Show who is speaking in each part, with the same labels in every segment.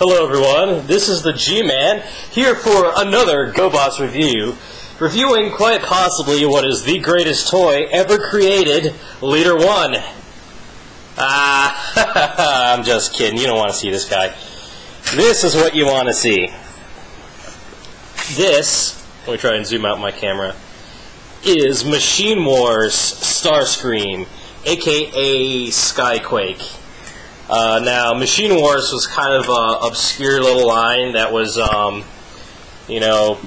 Speaker 1: Hello everyone, this is the G-Man, here for another GoBots review, reviewing quite possibly what is the greatest toy ever created, Leader 1. I'm just kidding, you don't want to see this guy. This is what you want to see. This, let me try and zoom out my camera, is Machine Wars Starscream, aka Skyquake. Now, Machine Wars was kind of an obscure little line that was, you know,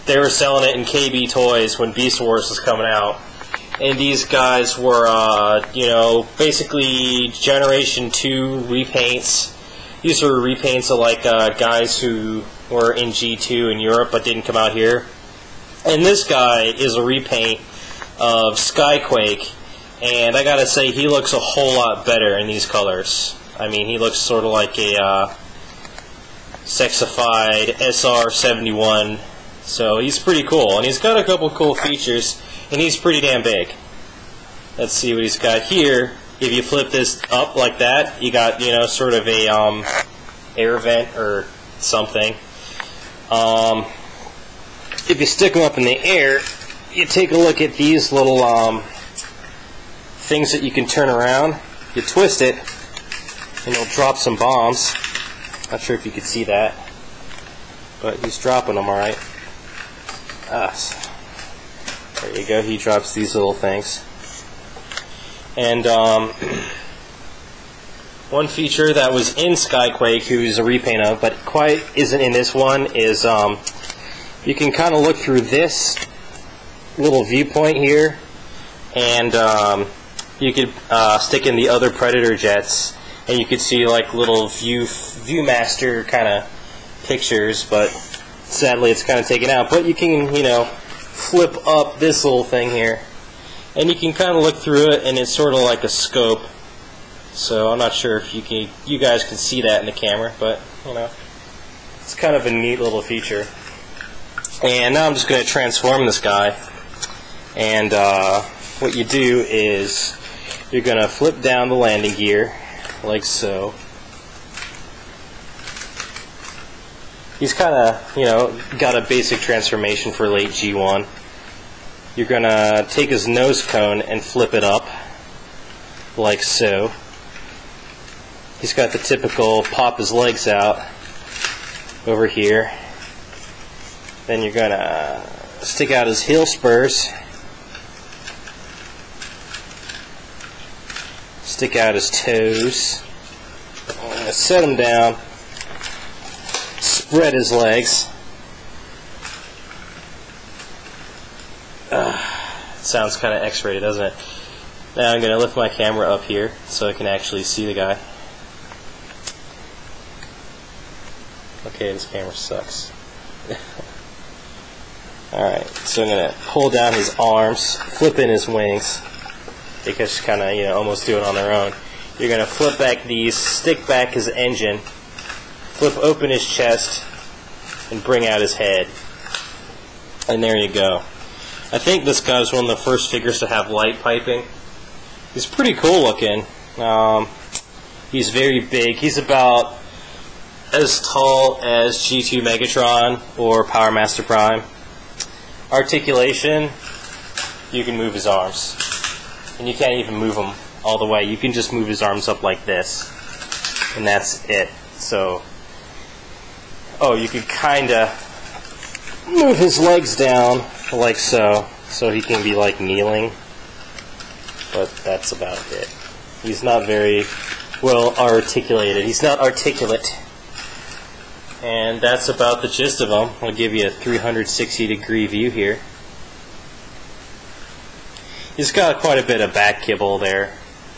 Speaker 1: they were selling it in KB Toys when Beast Wars was coming out. And these guys were, you know, basically Generation 2 repaints. These were repaints of, like, guys who were in G2 in Europe but didn't come out here. And this guy is a repaint of Skyquake. And I gotta say, he looks a whole lot better in these colors. I mean, he looks sort of like a sexified SR-71. So he's pretty cool. And he's got a couple cool features. And he's pretty damn big. Let's see what he's got here. If you flip this up like that, you got, you know, sort of a air vent or something. If you stick them up in the air, you take a look at these little things that you can turn around. You twist it, and it'll drop some bombs. Not sure if you could see that, but he's dropping them, alright. There you go, he drops these little things. And one feature that was in Skyquake, who's a repaint of, but quite isn't in this one, is you can kind of look through this little viewpoint here, and you could stick in the other Predator jets, and you could see like little Viewmaster kind of pictures, but sadly it's kind of taken out. But you can, you know, flip up this little thing here, and you can kind of look through it, and it's sort of like a scope. So I'm not sure if you guys can see that in the camera, but you know, it's kind of a neat little feature. And now I'm just going to transform this guy, and what you do is you're going to flip down the landing gear, like so. He's kind of, you know, got a basic transformation for late G1. You're going to take his nose cone and flip it up, like so. He's got the typical pop his legs out over here. Then you're going to stick out his heel spurs. Stick out his toes, set him down, spread his legs. It sounds kind of X-rated, doesn't it? Now I'm going to lift my camera up here so I can actually see the guy. Okay, this camera sucks. Alright, so I'm going to pull down his arms, flip in his wings. They just kind of, you know, almost do it on their own. You're going to flip back these, stick back his engine, flip open his chest, and bring out his head. And there you go. I think this guy's one of the first figures to have light piping. He's pretty cool looking. He's very big. He's about as tall as G2 Megatron or Power Master Prime. Articulation, you can move his arms. And you can't even move them all the way. You can just move his arms up like this. And that's it. So, oh, you could kind of move his legs down like so. So he can be like kneeling. But that's about it. He's not very well articulated. He's not articulate. And that's about the gist of him. I'll give you a 360-degree view here. He's got quite a bit of back kibble there,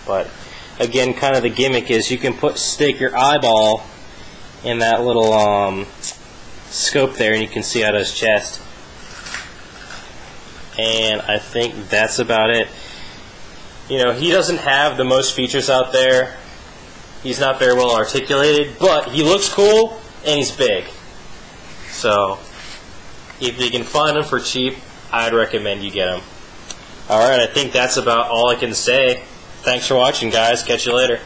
Speaker 1: but again, kind of the gimmick is you can stick your eyeball in that little scope there, and you can see out his chest. And I think that's about it. You know, he doesn't have the most features out there. He's not very well articulated, but he looks cool and he's big. So if you can find him for cheap, I'd recommend you get him. Alright, I think that's about all I can say. Thanks for watching, guys. Catch you later.